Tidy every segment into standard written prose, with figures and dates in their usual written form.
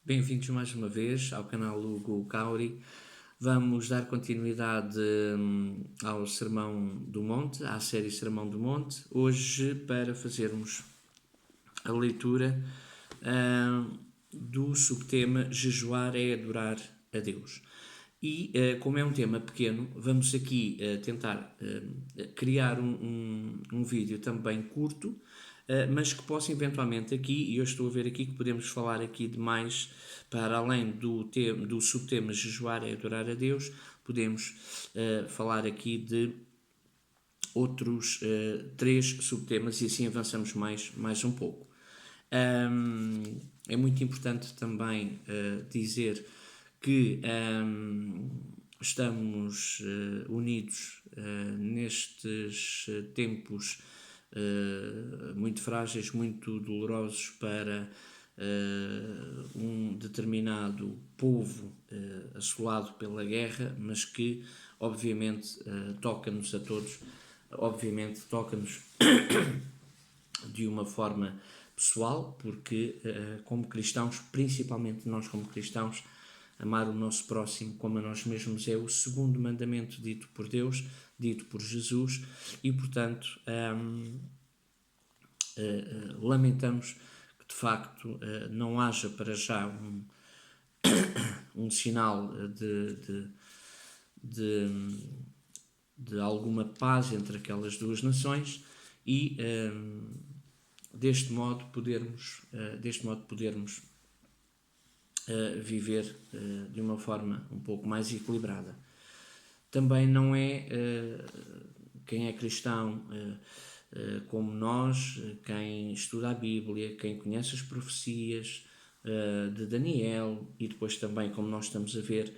Bem-vindos mais uma vez ao canal Hugo Cauri. Vamos dar continuidade ao Sermão do Monte, à série Sermão do Monte, hoje para fazermos a leitura do subtema Jejuar é adorar a Deus. E como é um tema pequeno, vamos aqui tentar criar um vídeo também curto, mas que possa eventualmente aqui, e eu estou a ver aqui que podemos falar aqui de mais, para além do subtema Jejuar é adorar a Deus, podemos falar aqui de outros 3 subtemas e assim avançamos mais um pouco. É muito importante também dizer que estamos unidos nestes tempos muito frágeis, muito dolorosos para um determinado povo assolado pela guerra, mas que obviamente toca-nos a todos, obviamente toca-nos de uma forma pessoal, porque como cristãos, principalmente nós como cristãos, amar o nosso próximo como a nós mesmos é o segundo mandamento dito por Deus, dito por Jesus, e portanto lamentamos que de facto não haja para já um sinal de alguma paz entre aquelas duas nações e deste modo podermos viver de uma forma um pouco mais equilibrada. Também não é quem é cristão como nós, quem estuda a Bíblia, quem conhece as profecias de Daniel, e depois também, como nós estamos a ver,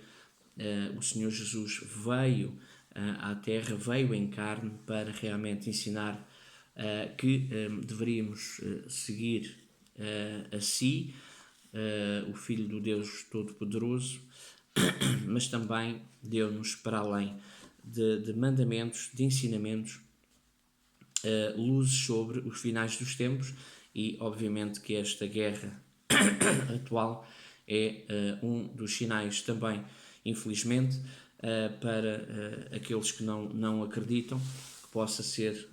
o Senhor Jesus veio à Terra, veio em carne para realmente ensinar que deveríamos seguir a si, o Filho do Deus Todo-Poderoso, mas também deu-nos, para além de mandamentos, de ensinamentos, luzes sobre os finais dos tempos, e obviamente que esta guerra atual é um dos sinais também, infelizmente, para aqueles que não acreditam, que possa ser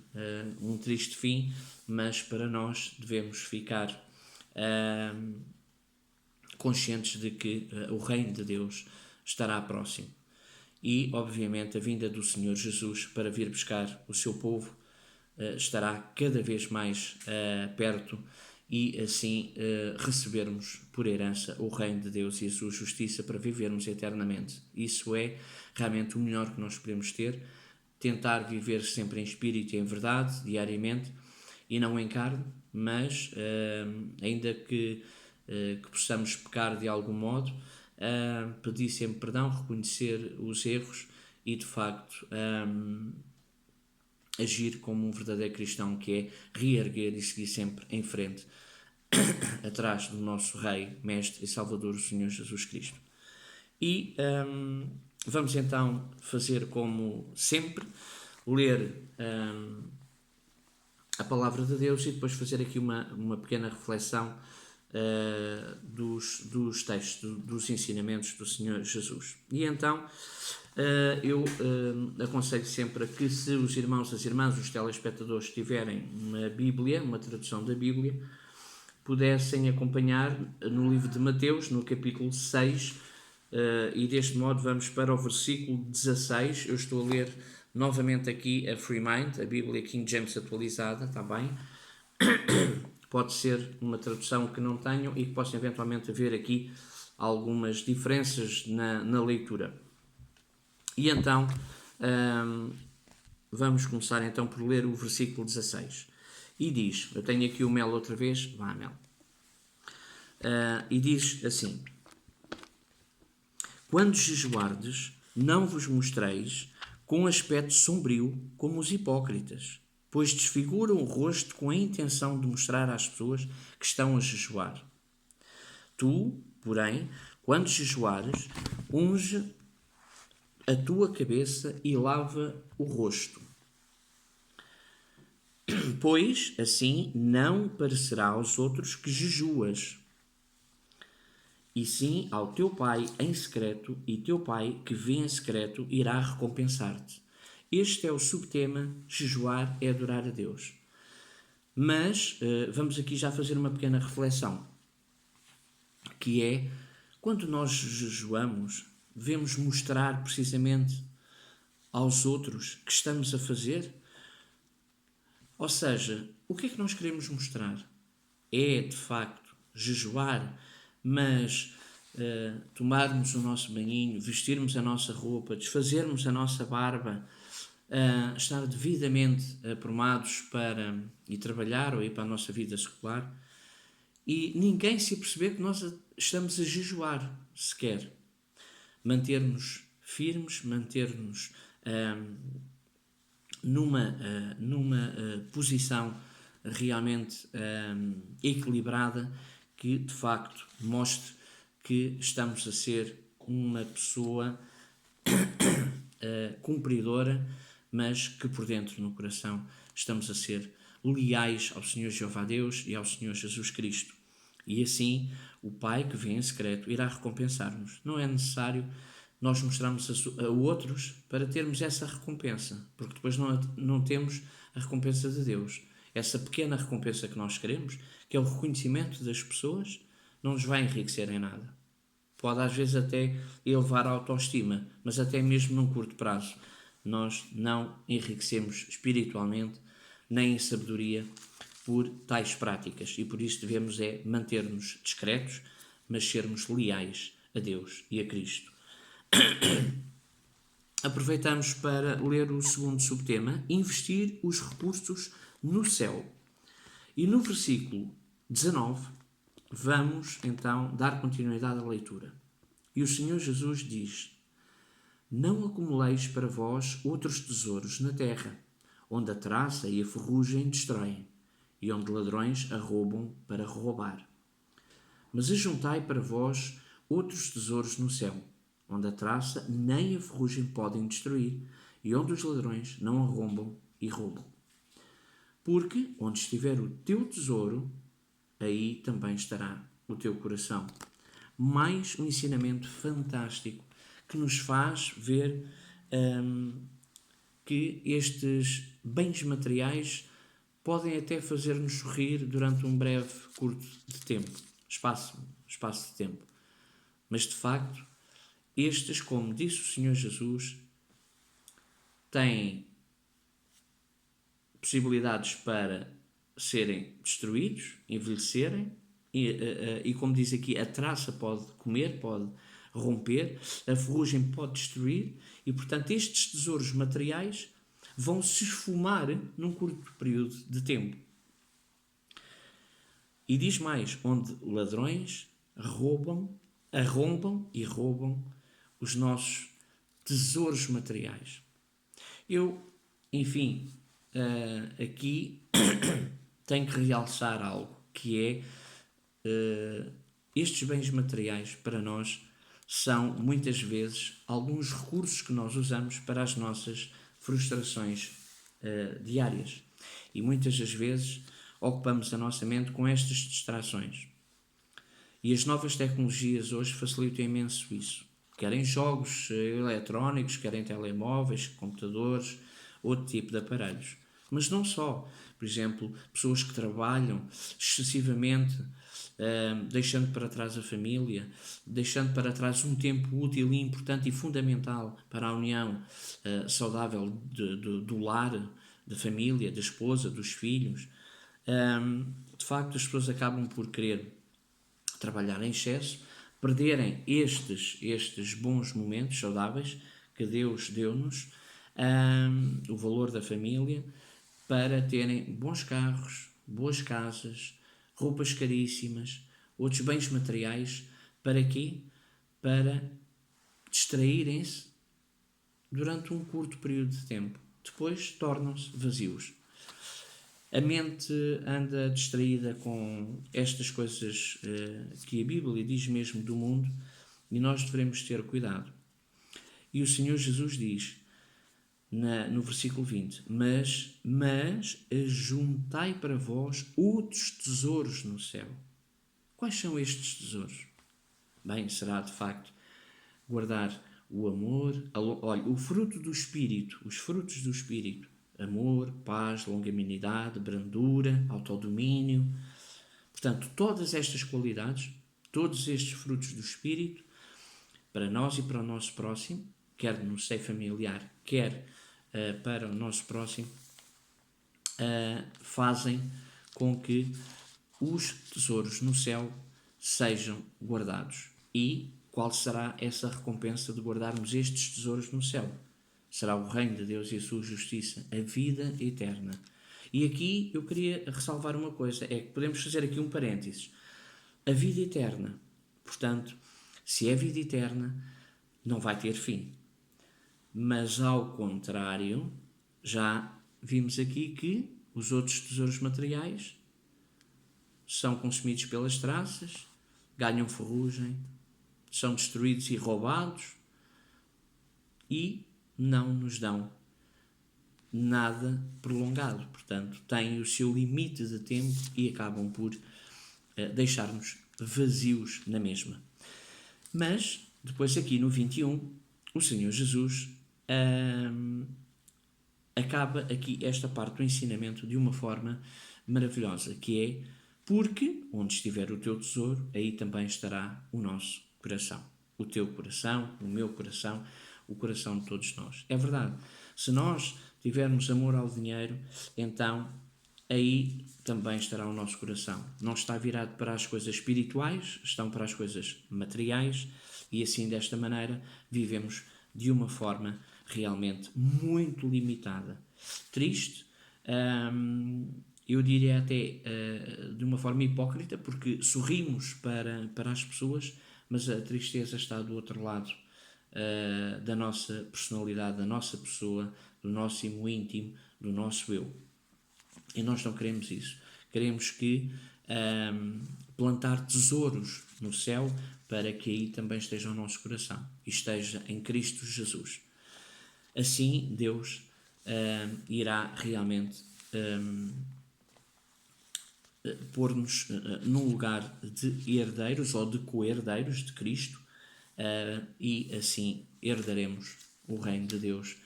um triste fim, mas para nós devemos ficar conscientes de que o reino de Deus estará próximo. E, obviamente, a vinda do Senhor Jesus para vir buscar o seu povo estará cada vez mais perto, e assim recebermos por herança o reino de Deus e a sua justiça para vivermos eternamente. Isso é realmente o melhor que nós podemos ter, tentar viver sempre em espírito e em verdade, diariamente, e não em carne, mas ainda que possamos pecar de algum modo, pedir sempre perdão, reconhecer os erros e de facto agir como um verdadeiro cristão, que é reerguer e seguir sempre em frente atrás do nosso Rei, Mestre e Salvador, o Senhor Jesus Cristo. E vamos então fazer como sempre, ler a Palavra de Deus e depois fazer aqui uma pequena reflexão dos textos, dos ensinamentos do Senhor Jesus. E então eu aconselho sempre a que, se os irmãos, as irmãs, os telespectadores tiverem uma Bíblia, uma tradução da Bíblia, pudessem acompanhar no livro de Mateus, no capítulo 6, e deste modo vamos para o versículo 16. Eu estou a ler novamente aqui a Free Mind, a Bíblia King James atualizada, está bem? Pode ser uma tradução que não tenham e que possam eventualmente haver aqui algumas diferenças na leitura. E então, vamos começar então por ler o versículo 16. E diz, eu tenho aqui o Mel outra vez, vá Mel. E diz assim: quando jejuardes, não vos mostreis com aspecto sombrio como os hipócritas, pois desfiguram o rosto com a intenção de mostrar às pessoas que estão a jejuar. Tu, porém, quando jejuares, unge a tua cabeça e lava o rosto, pois assim não parecerá aos outros que jejuas, e sim ao teu Pai em secreto, e teu Pai que vê em secreto irá recompensar-te. Este é o subtema: jejuar é adorar a Deus. Mas vamos aqui já fazer uma pequena reflexão, que é, quando nós jejuamos, devemos mostrar precisamente aos outros que estamos a fazer? Ou seja, o que é que nós queremos mostrar? É, de facto, jejuar, mas tomarmos o nosso banhinho, vestirmos a nossa roupa, desfazermos a nossa barba, estar devidamente aprumados para ir trabalhar ou ir para a nossa vida secular, e ninguém se aperceber que nós estamos a jejuar sequer. Manter-nos firmes, manter-nos numa posição realmente equilibrada, que de facto mostre que estamos a ser uma pessoa cumpridora, mas que por dentro, no coração, estamos a ser leais ao Senhor Jeová Deus e ao Senhor Jesus Cristo. E assim o Pai que vem em secreto irá recompensar-nos. Não é necessário nós mostrarmos a outros para termos essa recompensa, porque depois não temos a recompensa de Deus. Essa pequena recompensa que nós queremos, que é o reconhecimento das pessoas, não nos vai enriquecer em nada. Pode às vezes até elevar a autoestima, mas até mesmo num curto prazo nós não enriquecemos espiritualmente nem em sabedoria por tais práticas, e por isso devemos manter-nos discretos, mas sermos leais a Deus e a Cristo. Aproveitamos para ler o segundo subtema: investir os recursos no céu. E no versículo 19 vamos então dar continuidade à leitura. E o Senhor Jesus diz: não acumuleis para vós outros tesouros na terra, onde a traça e a ferrugem destroem, e onde ladrões arrombam para roubar. Mas ajuntai para vós outros tesouros no céu, onde a traça nem a ferrugem podem destruir, e onde os ladrões não arrombam e roubam. Porque onde estiver o teu tesouro, aí também estará o teu coração. Mais um ensinamento fantástico que nos faz ver que estes bens materiais podem até fazer-nos sorrir durante um breve, curto de tempo, espaço de tempo. Mas, de facto, estes, como disse o Senhor Jesus, têm possibilidades para serem destruídos, envelhecerem, e como diz aqui, a traça pode comer, pode romper, a ferrugem pode destruir, e portanto estes tesouros materiais vão se esfumar num curto período de tempo. E diz mais, onde ladrões arrombam e roubam os nossos tesouros materiais. Eu, enfim, aqui tenho que realçar algo, que é estes bens materiais para nós são muitas vezes alguns recursos que nós usamos para as nossas frustrações diárias, e muitas das vezes ocupamos a nossa mente com estas distrações, e as novas tecnologias hoje facilitam imenso isso, querem jogos eletrónicos, querem telemóveis, computadores, outro tipo de aparelhos, mas não só. Por exemplo, pessoas que trabalham excessivamente, deixando para trás a família, deixando para trás um tempo útil e importante e fundamental para a união saudável do lar, da família, da esposa, dos filhos. De facto, as pessoas acabam por querer trabalhar em excesso, perderem estes bons momentos saudáveis que Deus deu-nos, o valor da família, para terem bons carros, boas casas, roupas caríssimas, outros bens materiais. Para quê? Para distraírem-se durante um curto período de tempo. Depois tornam-se vazios. A mente anda distraída com estas coisas que a Bíblia diz mesmo do mundo, e nós devemos ter cuidado. E o Senhor Jesus diz no versículo 20: mas ajuntai para vós outros tesouros no céu. Quais são estes tesouros? Bem, será de facto guardar o amor, olha, o fruto do Espírito, os frutos do Espírito, amor, paz, longanimidade, brandura, autodomínio. Portanto, todas estas qualidades, todos estes frutos do Espírito, para nós e para o nosso próximo, quer no seio familiar, quer para o nosso próximo, fazem com que os tesouros no céu sejam guardados. E qual será essa recompensa de guardarmos estes tesouros no céu? Será o reino de Deus e a sua justiça, a vida eterna. E aqui eu queria ressalvar uma coisa, é que podemos fazer aqui um parênteses. A vida eterna, portanto, se é vida eterna, não vai ter fim. Mas ao contrário, já vimos aqui que os outros tesouros materiais são consumidos pelas traças, ganham ferrugem, são destruídos e roubados e não nos dão nada prolongado. Portanto, têm o seu limite de tempo e acabam por deixar-nos vazios na mesma. Mas, depois aqui no 21, o Senhor Jesus acaba aqui esta parte do ensinamento de uma forma maravilhosa, que é: porque onde estiver o teu tesouro, aí também estará o nosso coração. O teu coração, o meu coração, o coração de todos nós. É verdade. Se nós tivermos amor ao dinheiro, então aí também estará o nosso coração. Não está virado para as coisas espirituais, estão para as coisas materiais, e assim, desta maneira, vivemos de uma forma realmente muito limitada. Triste, eu diria até de uma forma hipócrita, porque sorrimos para as pessoas, mas a tristeza está do outro lado da nossa personalidade, da nossa pessoa, do nosso íntimo, do nosso eu. E nós não queremos isso. Queremos que plantar tesouros no céu para que aí também esteja o nosso coração e esteja em Cristo Jesus. Assim, Deus irá realmente pôr-nos num lugar de herdeiros ou de co-herdeiros de Cristo, e assim herdaremos o reino de Deus,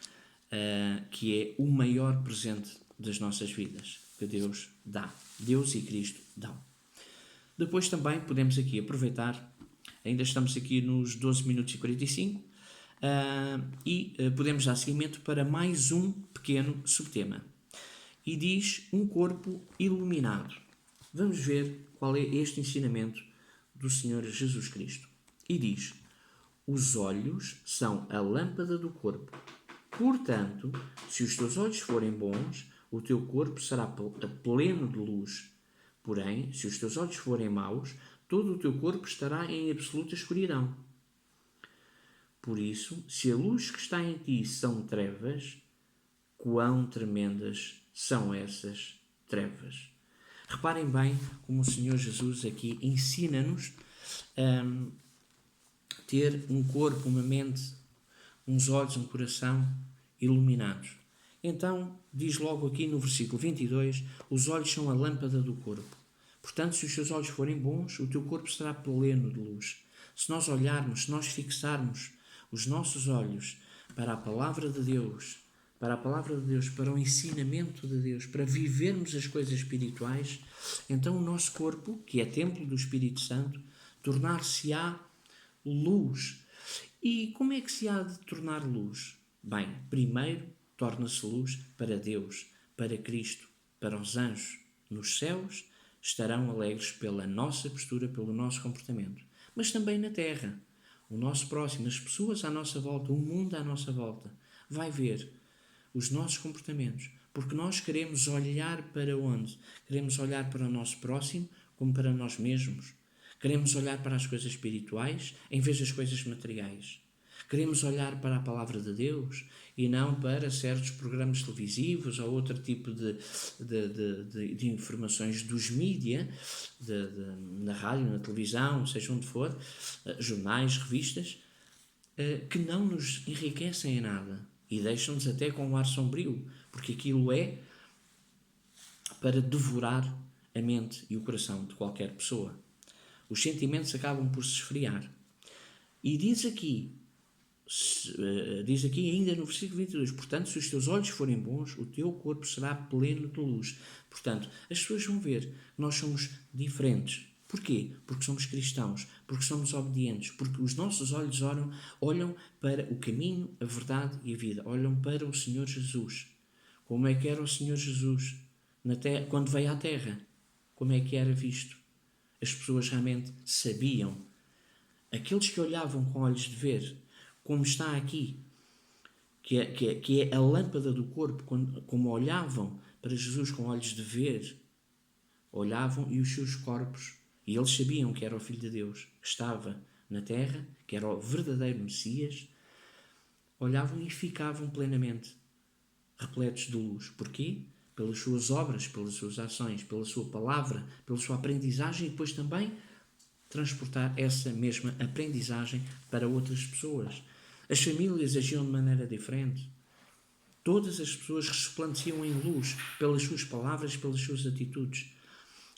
que é o maior presente das nossas vidas, que Deus dá. Deus e Cristo dão. Depois também podemos aqui aproveitar, ainda estamos aqui nos 12 minutos e 45, podemos dar seguimento para mais um pequeno subtema. E diz: um corpo iluminado. Vamos ver qual é este ensinamento do Senhor Jesus Cristo. E diz: os olhos são a lâmpada do corpo. Portanto, se os teus olhos forem bons, o teu corpo será pleno de luz. Porém, se os teus olhos forem maus, todo o teu corpo estará em absoluta escuridão. Por isso, se a luz que está em ti são trevas, quão tremendas são essas trevas. Reparem bem como o Senhor Jesus aqui ensina-nos a ter um corpo, uma mente, uns olhos, um coração iluminados. Então, diz logo aqui no versículo 22, os olhos são a lâmpada do corpo. Portanto, se os teus olhos forem bons, o teu corpo será pleno de luz. Se nós olharmos, se nós fixarmos os nossos olhos para a palavra de Deus, para o ensinamento de Deus, para vivermos as coisas espirituais, então o nosso corpo, que é templo do Espírito Santo, tornar-se-á luz. E como é que se há de tornar luz? Bem, primeiro torna-se luz para Deus, para Cristo, para os anjos. Nos céus estarão alegres pela nossa postura, pelo nosso comportamento. Mas também na terra, o nosso próximo, as pessoas à nossa volta, o mundo à nossa volta, vai ver os nossos comportamentos. Porque nós queremos olhar para onde? Queremos olhar para o nosso próximo como para nós mesmos. Queremos olhar para as coisas espirituais em vez das coisas materiais. Queremos olhar para a palavra de Deus e não para certos programas televisivos ou outro tipo de informações dos mídia, na rádio, na televisão, seja onde for, jornais, revistas, que não nos enriquecem em nada e deixam-nos até com um ar sombrio, porque aquilo é para devorar a mente e o coração de qualquer pessoa. Os sentimentos acabam por se esfriar. E diz aqui ainda no versículo 22, portanto, se os teus olhos forem bons, o teu corpo será pleno de luz. Portanto, as pessoas vão ver que nós somos diferentes. Porquê? Porque somos cristãos, porque somos obedientes, porque os nossos olhos olham para o caminho, a verdade e a vida, olham para o Senhor Jesus. Como é que era o Senhor Jesus quando veio à Terra? Como é que era visto? As pessoas realmente sabiam. Aqueles que olhavam com olhos de ver, como está aqui, que é a lâmpada do corpo, como olhavam para Jesus com olhos de ver, olhavam e os seus corpos, e eles sabiam que era o Filho de Deus, que estava na terra, que era o verdadeiro Messias, olhavam e ficavam plenamente repletos de luz. Porquê? Pelas suas obras, pelas suas ações, pela sua palavra, pela sua aprendizagem e depois também transportar essa mesma aprendizagem para outras pessoas. As famílias agiam de maneira diferente. Todas as pessoas resplandeciam em luz pelas suas palavras, pelas suas atitudes.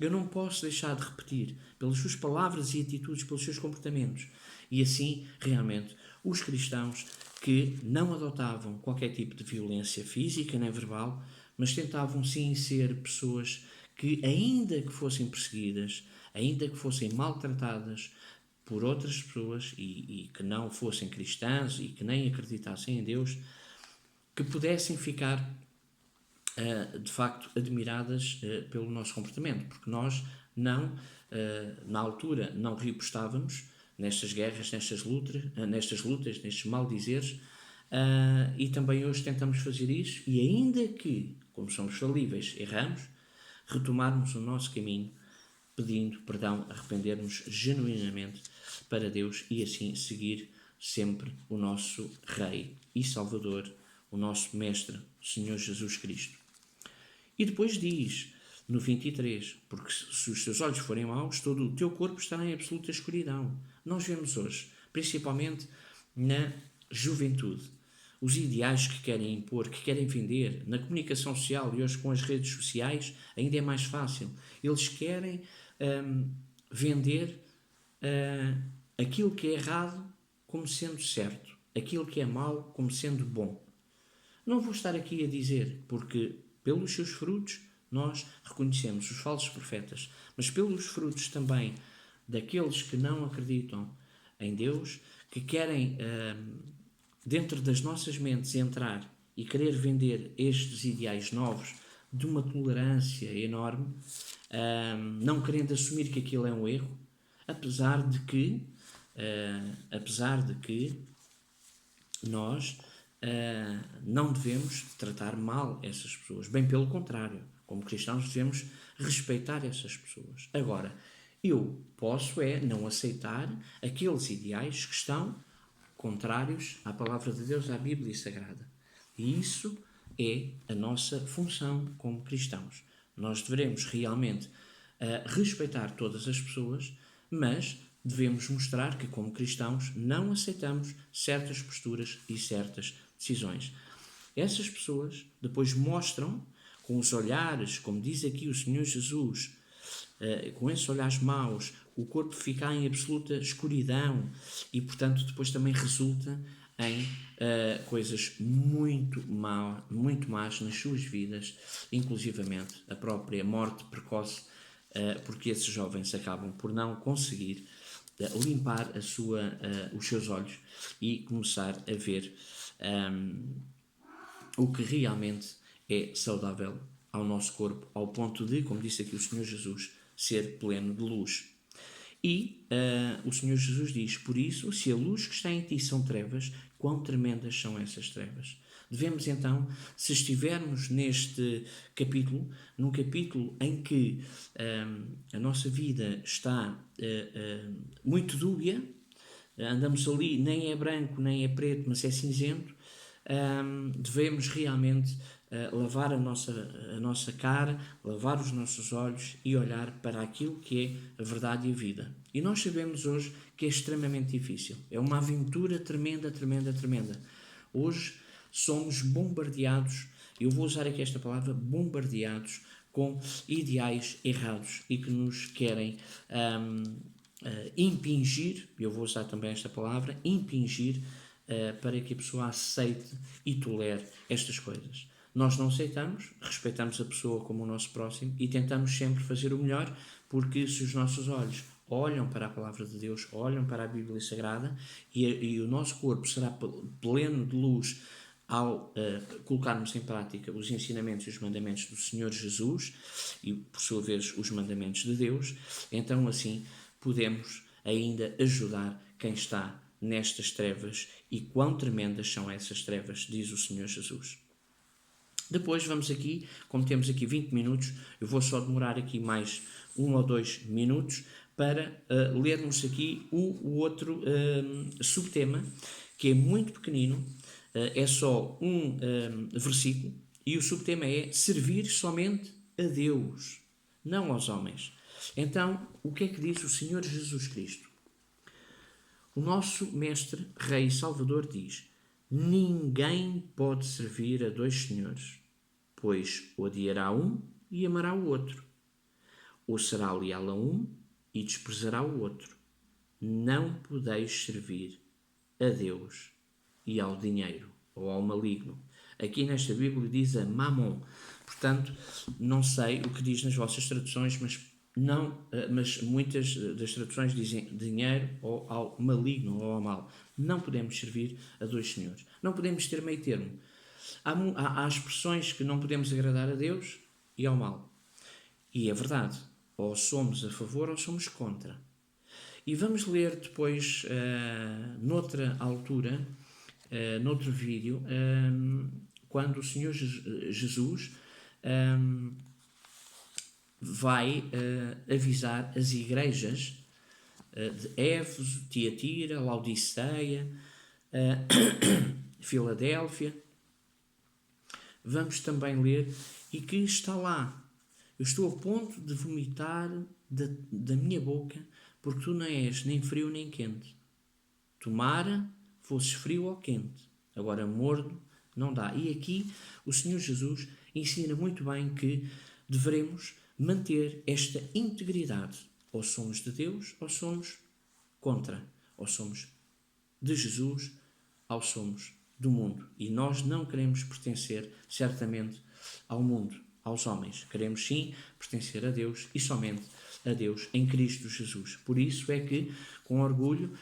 Eu não posso deixar de repetir, pelas suas palavras e atitudes, pelos seus comportamentos. E assim, realmente, os cristãos que não adotavam qualquer tipo de violência física nem verbal, mas tentavam sim ser pessoas que, ainda que fossem perseguidas, ainda que fossem maltratadas por outras pessoas e que não fossem cristãs e que nem acreditassem em Deus, que pudessem ficar de facto admiradas pelo nosso comportamento, porque nós não, na altura, não repostávamos nestas guerras, nestas lutas, nestes maldizeres, e também hoje tentamos fazer isso, e ainda que, como somos falíveis, erramos, retomarmos o nosso caminho, pedindo perdão, arrependermos genuinamente para Deus e assim seguir sempre o nosso Rei e Salvador, o nosso Mestre, Senhor Jesus Cristo. E depois diz, no 23, porque se os teus olhos forem maus, todo o teu corpo estará em absoluta escuridão. Nós vemos hoje, principalmente na juventude, os ideais que querem impor, que querem vender, na comunicação social e hoje com as redes sociais, ainda é mais fácil. Eles querem vender aquilo que é errado como sendo certo, aquilo que é mau como sendo bom. Não vou estar aqui a dizer, porque pelos seus frutos nós reconhecemos os falsos profetas, mas pelos frutos também daqueles que não acreditam em Deus, que querem dentro das nossas mentes entrar e querer vender estes ideais novos de uma tolerância enorme, não querendo assumir que aquilo é um erro, apesar de que nós não devemos tratar mal essas pessoas. Bem pelo contrário, como cristãos devemos respeitar essas pessoas. Agora, eu posso não aceitar aqueles ideais que estão contrários à palavra de Deus, à Bíblia Sagrada. E isso é a nossa função como cristãos. Nós devemos realmente respeitar todas as pessoas, mas devemos mostrar que, como cristãos, não aceitamos certas posturas e certas decisões. Essas pessoas depois mostram com os olhares, como diz aqui o Senhor Jesus, com esses olhares maus, o corpo fica em absoluta escuridão e, portanto, depois também resulta em coisas muito más nas suas vidas, inclusivamente a própria morte precoce, porque esses jovens acabam por não conseguir limpar os seus olhos e começar a ver o que realmente é saudável ao nosso corpo, ao ponto de, como disse aqui o Senhor Jesus, ser pleno de luz. E o Senhor Jesus diz, por isso, se a luz que está em ti são trevas, quão tremendas são essas trevas. Devemos então, se estivermos neste capítulo, num capítulo em que a nossa vida está muito dúbia, andamos ali, nem é branco, nem é preto, mas é cinzento, devemos realmente lavar a nossa cara, lavar os nossos olhos e olhar para aquilo que é a verdade e a vida. E nós sabemos hoje que é extremamente difícil. É uma aventura tremenda, tremenda, tremenda. Hoje somos bombardeados, eu vou usar aqui esta palavra, bombardeados com ideais errados e que nos querem impingir, eu vou usar também esta palavra, impingir, para que a pessoa aceite e tolere estas coisas. Nós não aceitamos, respeitamos a pessoa como o nosso próximo e tentamos sempre fazer o melhor, porque se os nossos olhos olham para a palavra de Deus, olham para a Bíblia Sagrada e o nosso corpo será pleno de luz ao colocarmos em prática os ensinamentos e os mandamentos do Senhor Jesus e, por sua vez, os mandamentos de Deus, então assim podemos ainda ajudar quem está nestas trevas, e quão tremendas são essas trevas, diz o Senhor Jesus. Depois vamos aqui, como temos aqui 20 minutos, eu vou só demorar aqui mais 1 ou 2 minutos para lermos aqui o outro subtema, que é muito pequenino, é só um versículo, e o subtema é servir somente a Deus, não aos homens. Então, o que é que diz o Senhor Jesus Cristo? O nosso Mestre, Rei e Salvador diz: ninguém pode servir a dois senhores, pois odiará um e amará o outro, ou será leal a um e desprezará o outro. Não podeis servir a Deus e ao dinheiro, ou ao maligno. Aqui nesta Bíblia diz a Mamon. Portanto, não sei o que diz nas vossas traduções, mas muitas das traduções dizem dinheiro ou ao maligno ou ao mal. Não podemos servir a dois senhores. Não podemos ter meio termo. Há expressões que não podemos agradar a Deus e ao mal. E é verdade. Ou somos a favor ou somos contra. E vamos ler depois, noutra altura, noutro vídeo, quando o Senhor Jesus vai avisar as igrejas de Éfeso, Tiatira, Laodiceia, Filadélfia. Vamos também ler, e que está lá: eu estou a ponto de vomitar da minha boca, porque tu não és nem frio nem quente. Tomara fosses frio ou quente, agora morno não dá. E aqui o Senhor Jesus ensina muito bem que devemos manter esta integridade. Ou somos de Deus, ou somos contra. Ou somos de Jesus, ou somos do mundo. E nós não queremos pertencer, certamente, ao mundo, aos homens. Queremos sim pertencer a Deus e somente a Deus em Cristo Jesus. Por isso é que, com orgulho,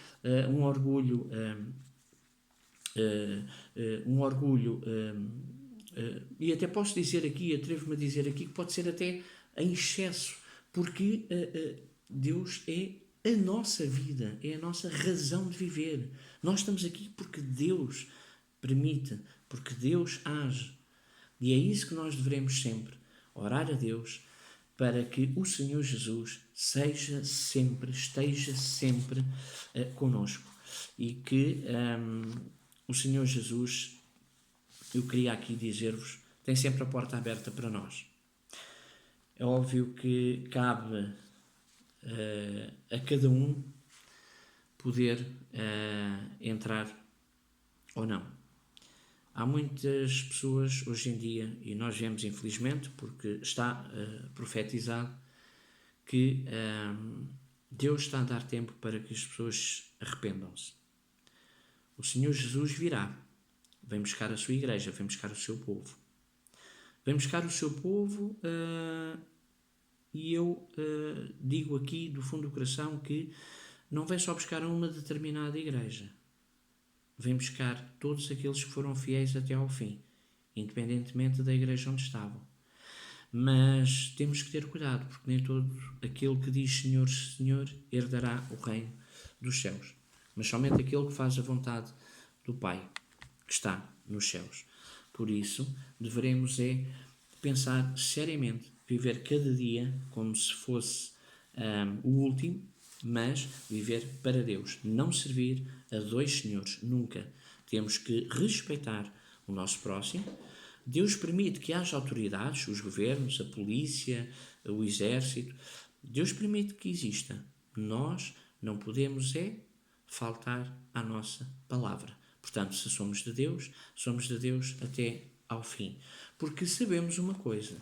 e até posso dizer aqui, atrevo-me a dizer aqui, que pode ser até em excesso, porque Deus é a nossa vida, é a nossa razão de viver. Nós estamos aqui porque Deus permite, porque Deus age. E é isso que nós devemos sempre orar a Deus, para que o Senhor Jesus esteja sempre conosco. E que o Senhor Jesus, eu queria aqui dizer-vos, tem sempre a porta aberta para nós. É óbvio que cabe a cada um poder entrar ou não. Há muitas pessoas hoje em dia, e nós vemos infelizmente, porque está profetizado, que Deus está a dar tempo para que as pessoas arrependam-se. O Senhor Jesus virá, vem buscar a sua igreja, vem buscar o seu povo. Vem buscar o seu povo, e eu digo aqui do fundo do coração que não vem só buscar uma determinada igreja. Vem buscar todos aqueles que foram fiéis até ao fim, independentemente da igreja onde estavam. Mas temos que ter cuidado, porque nem todo aquele que diz Senhor, Senhor, herdará o reino dos céus, mas somente aquele que faz a vontade do Pai, que está nos céus. Por isso, deveremos pensar seriamente, viver cada dia como se fosse o último, mas viver para Deus, não servir a dois senhores, nunca. Temos que respeitar o nosso próximo. Deus permite que haja autoridades, os governos, a polícia, o exército. Deus permite que exista. Nós não podemos faltar à nossa palavra. Portanto, se somos de Deus até ao fim. Porque sabemos uma coisa: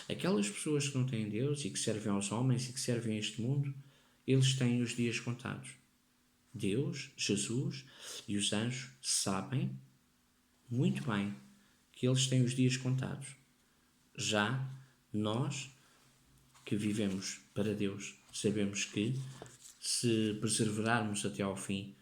aquelas pessoas que não têm Deus e que servem aos homens e que servem a este mundo, eles têm os dias contados. Deus, Jesus e os anjos sabem muito bem que eles têm os dias contados. Já nós, que vivemos para Deus, sabemos que, se perseverarmos até ao fim,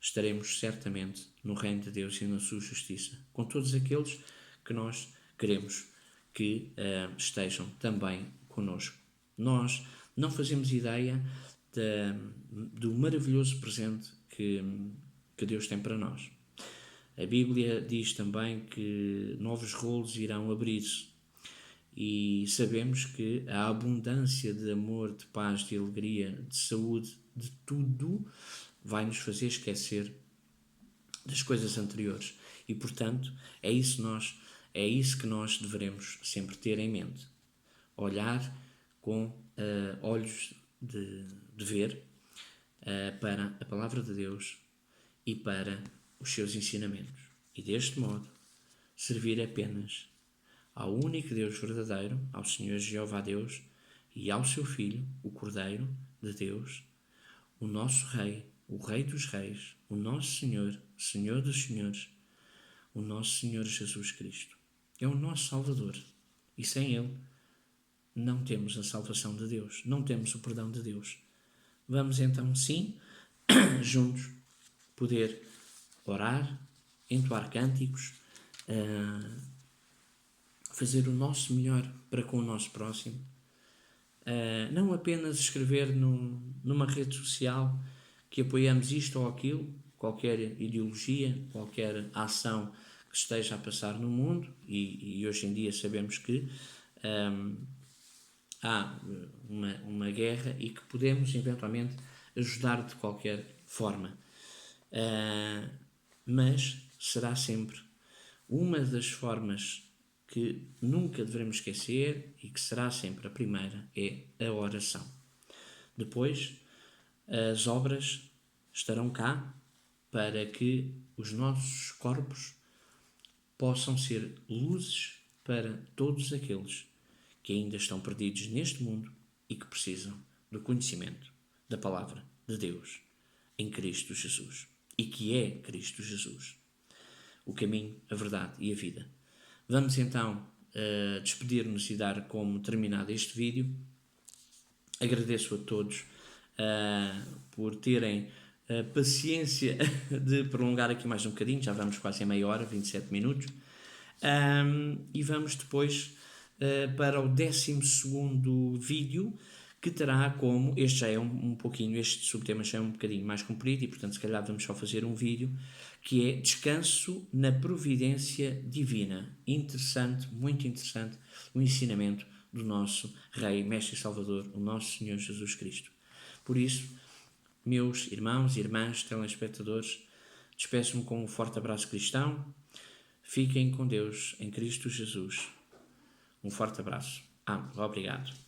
estaremos certamente no reino de Deus e na sua justiça, com todos aqueles que nós queremos que estejam também conosco. Nós não fazemos ideia do maravilhoso presente que Deus tem para nós. A Bíblia diz também que novos rolos irão abrir-se, e sabemos que a abundância de amor, de paz, de alegria, de saúde, de tudo, vai nos fazer esquecer das coisas anteriores. E, portanto, é isso que nós devemos sempre ter em mente. Olhar com olhos de ver para a Palavra de Deus e para os seus ensinamentos. E, deste modo, servir apenas ao único Deus verdadeiro, ao Senhor Jeová Deus, e ao seu Filho, o Cordeiro de Deus, o nosso Rei, o Rei dos Reis, o nosso Senhor, Senhor dos Senhores, o nosso Senhor Jesus Cristo. É o nosso Salvador. E sem Ele não temos a salvação de Deus, não temos o perdão de Deus. Vamos então, sim, juntos, poder orar, entoar cânticos, fazer o nosso melhor para com o nosso próximo. Não apenas escrever numa rede social que apoiamos isto ou aquilo, qualquer ideologia, qualquer ação que esteja a passar no mundo, e hoje em dia sabemos que há uma guerra e que podemos eventualmente ajudar de qualquer forma. Mas será sempre uma das formas que nunca devemos esquecer e que será sempre a primeira, é a oração. Depois, as obras estarão cá para que os nossos corpos possam ser luzes para todos aqueles que ainda estão perdidos neste mundo e que precisam do conhecimento da Palavra de Deus em Cristo Jesus, e que é Cristo Jesus, o caminho, a verdade e a vida. Vamos então despedir-nos e dar como terminado este vídeo. Agradeço a todos por terem paciência de prolongar aqui mais um bocadinho, já vamos quase a meia hora, 27 minutos, e vamos depois para o 12º vídeo, que terá como, este já é um pouquinho, este subtema já é um bocadinho mais comprido e portanto se calhar vamos só fazer um vídeo, que é Descanso na Providência Divina. Interessante, muito interessante, o ensinamento do nosso Rei, Mestre e Salvador, o nosso Senhor Jesus Cristo. Por isso, meus irmãos e irmãs, telespectadores, despeço-me com um forte abraço cristão. Fiquem com Deus em Cristo Jesus. Um forte abraço. Obrigado.